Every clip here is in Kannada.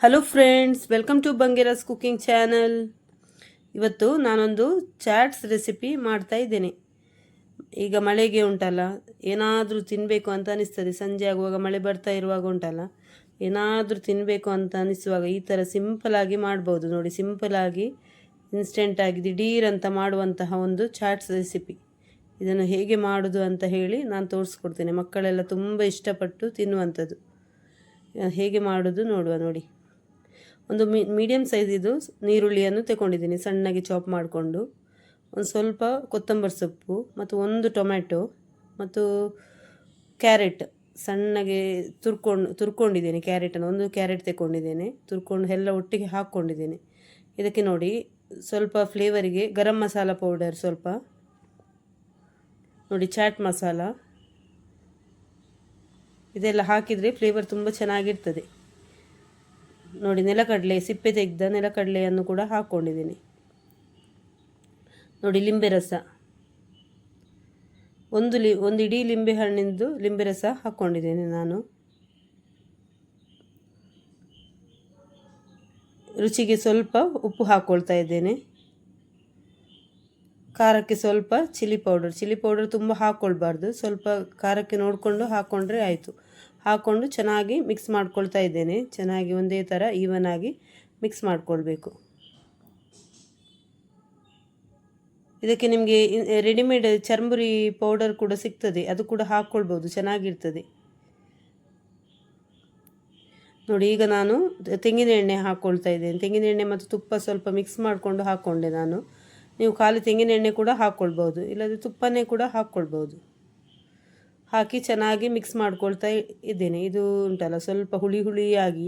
Hello friends, welcome to Bangera's cooking channel. ಇವತ್ತು ನಾನೊಂದು ಚಾಟ್ಸ್ ರೆಸಿಪಿ ಮಾಡ್ತಾ ಇದ್ದೇನೆ. ಈಗ ಮಳೆಗೆ ಉಂಟಲ್ಲ, ಏನಾದರೂ ತಿನ್ನಬೇಕು ಅಂತ ಅನಿಸ್ತದೆ. ಸಂಜೆ ಆಗುವಾಗ ಮಳೆ ಬರ್ತಾ ಇರುವಾಗ ಉಂಟಲ್ಲ, ಏನಾದರೂ ತಿನ್ನಬೇಕು ಅಂತ ಅನಿಸುವಾಗ ಈ ಥರ ಸಿಂಪಲಾಗಿ ಮಾಡ್ಬೋದು. ನೋಡಿ, ಸಿಂಪಲಾಗಿ ಇನ್ಸ್ಟೆಂಟಾಗಿ ದಿಢೀರ್ ಅಂತ ಮಾಡುವಂತಹ ಒಂದು ಚಾಟ್ಸ್ ರೆಸಿಪಿ. ಇದನ್ನು ಹೇಗೆ ಮಾಡೋದು ಅಂತ ಹೇಳಿ ನಾನು ತೋರಿಸ್ಕೊಡ್ತೇನೆ. ಮಕ್ಕಳೆಲ್ಲ ತುಂಬ ಇಷ್ಟಪಟ್ಟು ತಿನ್ನುವಂಥದ್ದು. ಹೇಗೆ ಮಾಡೋದು ನೋಡುವ. ನೋಡಿ, ಒಂದು ಮೀಡಿಯಮ್ ಸೈಜಿದು ನೀರುಳ್ಳಿಯನ್ನು ತಗೊಂಡಿದ್ದೀನಿ, ಸಣ್ಣಗೆ ಚಾಪ್ ಮಾಡಿಕೊಂಡು. ಒಂದು ಸ್ವಲ್ಪ ಕೊತ್ತಂಬರಿ ಸೊಪ್ಪು ಮತ್ತು ಒಂದು ಟೊಮ್ಯಾಟೊ ಮತ್ತು ಕ್ಯಾರೆಟ್ ಸಣ್ಣಗೆ ತುರ್ಕೊಂಡಿದ್ದೇನೆ. ಕ್ಯಾರೆಟನ್ನು ಒಂದು ಕ್ಯಾರೆಟ್ ತಗೊಂಡಿದ್ದೇನೆ, ತುರ್ಕೊಂಡು ಎಲ್ಲ ಒಟ್ಟಿಗೆ ಹಾಕ್ಕೊಂಡಿದ್ದೇನೆ. ಇದಕ್ಕೆ ನೋಡಿ, ಸ್ವಲ್ಪ ಫ್ಲೇವರಿಗೆ ಗರಂ ಮಸಾಲ ಪೌಡರ್ ಸ್ವಲ್ಪ, ನೋಡಿ ಚಾಟ್ ಮಸಾಲ, ಇದೆಲ್ಲ ಹಾಕಿದರೆ ಫ್ಲೇವರ್ ತುಂಬ ಚೆನ್ನಾಗಿರ್ತದೆ. ನೋಡಿ, ನೆಲಕಡಲೆ ಸಿಪ್ಪೆ ತೆಗೆದ ನೆಲಕಡಲೆಯನ್ನು ಕೂಡ ಹಾಕ್ಕೊಂಡಿದ್ದೀನಿ. ನೋಡಿ, ಲಿಂಬೆ ರಸ ಒಂದು ಇಡೀ ಲಿಂಬೆ ಹಣ್ಣಿಂದು ಲಿಂಬೆ ರಸ ಹಾಕ್ಕೊಂಡಿದ್ದೇನೆ ನಾನು. ರುಚಿಗೆ ಸ್ವಲ್ಪ ಉಪ್ಪು ಹಾಕ್ಕೊಳ್ತಾ ಇದ್ದೇನೆ. ಖಾರಕ್ಕೆ ಸ್ವಲ್ಪ ಚಿಲ್ಲಿ ಪೌಡರ್ ತುಂಬ ಹಾಕ್ಕೊಳ್ಬಾರ್ದು, ಸ್ವಲ್ಪ ಖಾರಕ್ಕೆ ನೋಡಿಕೊಂಡು ಹಾಕ್ಕೊಂಡ್ರೆ ಆಯಿತು. ಹಾಕ್ಕೊಂಡು ಚೆನ್ನಾಗಿ ಮಿಕ್ಸ್ ಮಾಡ್ಕೊಳ್ತಾ ಇದ್ದೇನೆ. ಚೆನ್ನಾಗಿ ಒಂದೇ ಥರ ಈವನ್ ಆಗಿ ಮಿಕ್ಸ್ ಮಾಡಿಕೊಳ್ಬೇಕು. ಇದಕ್ಕೆ ನಿಮಗೆ ರೆಡಿಮೇಡ್ ಚರ್ಮುರಿ ಪೌಡರ್ ಕೂಡ ಸಿಗ್ತದೆ, ಅದು ಕೂಡ ಹಾಕ್ಕೊಳ್ಬೋದು, ಚೆನ್ನಾಗಿರ್ತದೆ. ನೋಡಿ, ಈಗ ನಾನು ತೆಂಗಿನ ಎಣ್ಣೆ ಹಾಕ್ಕೊಳ್ತಾ ಇದ್ದೇನೆ. ತೆಂಗಿನ ಎಣ್ಣೆ ಮತ್ತು ತುಪ್ಪ ಸ್ವಲ್ಪ ಮಿಕ್ಸ್ ಮಾಡಿಕೊಂಡು ಹಾಕ್ಕೊಂಡೆ ನಾನು. ನೀವು ಖಾಲಿ ತೆಂಗಿನ ಎಣ್ಣೆ ಕೂಡ ಹಾಕ್ಕೊಳ್ಬೋದು, ಇಲ್ಲದ್ರೆ ತುಪ್ಪನೇ ಕೂಡ ಹಾಕ್ಕೊಳ್ಬೋದು. ಹಾಕಿ ಚೆನ್ನಾಗಿ ಮಿಕ್ಸ್ ಮಾಡ್ಕೊಳ್ತಾ ಇದ್ದೇನೆ. ಇದು ಉಂಟಲ್ಲ, ಸ್ವಲ್ಪ ಹುಳಿಯಾಗಿ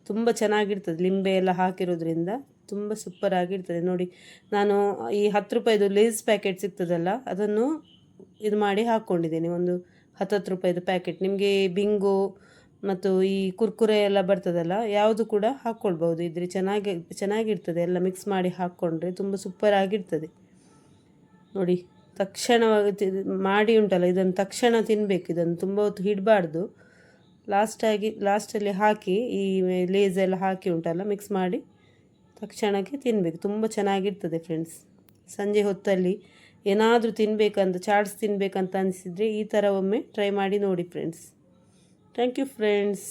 ತುಂಬ ಚೆನ್ನಾಗಿರ್ತದೆ. ಲಿಂಬೆ ಎಲ್ಲ ಹಾಕಿರೋದ್ರಿಂದ ತುಂಬ ಸೂಪರಾಗಿರ್ತದೆ. ನೋಡಿ, ನಾನು ಈ 10 ರೂಪಾಯಿದು ಲೇಸ್ ಪ್ಯಾಕೆಟ್ ಸಿಗ್ತದಲ್ಲ, ಅದನ್ನು ಇದು ಮಾಡಿ ಹಾಕ್ಕೊಂಡಿದ್ದೇನೆ. ಒಂದು 10 ರೂಪಾಯಿದು ಪ್ಯಾಕೆಟ್. ನಿಮಗೆ ಬಿಂಗೋ ಮತ್ತು ಈ ಕುರ್ಕುರೆ ಎಲ್ಲ ಬರ್ತದಲ್ಲ, ಯಾವುದು ಕೂಡ ಹಾಕ್ಕೊಳ್ಬೋದು. ಇದ್ರೆ ಚೆನ್ನಾಗಿರ್ತದೆ. ಎಲ್ಲ ಮಿಕ್ಸ್ ಮಾಡಿ ಹಾಕ್ಕೊಂಡ್ರೆ ತುಂಬ ಸೂಪರಾಗಿರ್ತದೆ. ನೋಡಿ, ತಕ್ಷಣವಾಗಿ ಮಾಡಿ ಉಂಟಲ್ಲ, ಇದನ್ನು ತಕ್ಷಣ ತಿನ್ನಬೇಕು. ಇದನ್ನು ತುಂಬ ಹೊತ್ತು ಇಡಬಾರ್ದು. ಲಾಸ್ಟಲ್ಲಿ ಹಾಕಿ ಈ ಲೇಸ್ ಎಲ್ಲ ಹಾಕಿ ಉಂಟಲ್ಲ, ಮಿಕ್ಸ್ ಮಾಡಿ ತಕ್ಷಣಕ್ಕೆ ತಿನ್ನಬೇಕು. ತುಂಬ ಚೆನ್ನಾಗಿರ್ತದೆ ಫ್ರೆಂಡ್ಸ್. ಸಂಜೆ ಹೊತ್ತಲ್ಲಿ ಏನಾದರೂ ತಿನ್ನಬೇಕಂತ, ಚಾಟ್ಸ್ ತಿನ್ನಬೇಕಂತ ಅನಿಸಿದರೆ ಈ ಥರ ಒಮ್ಮೆ ಟ್ರೈ ಮಾಡಿ ನೋಡಿ ಫ್ರೆಂಡ್ಸ್. Thank you friends.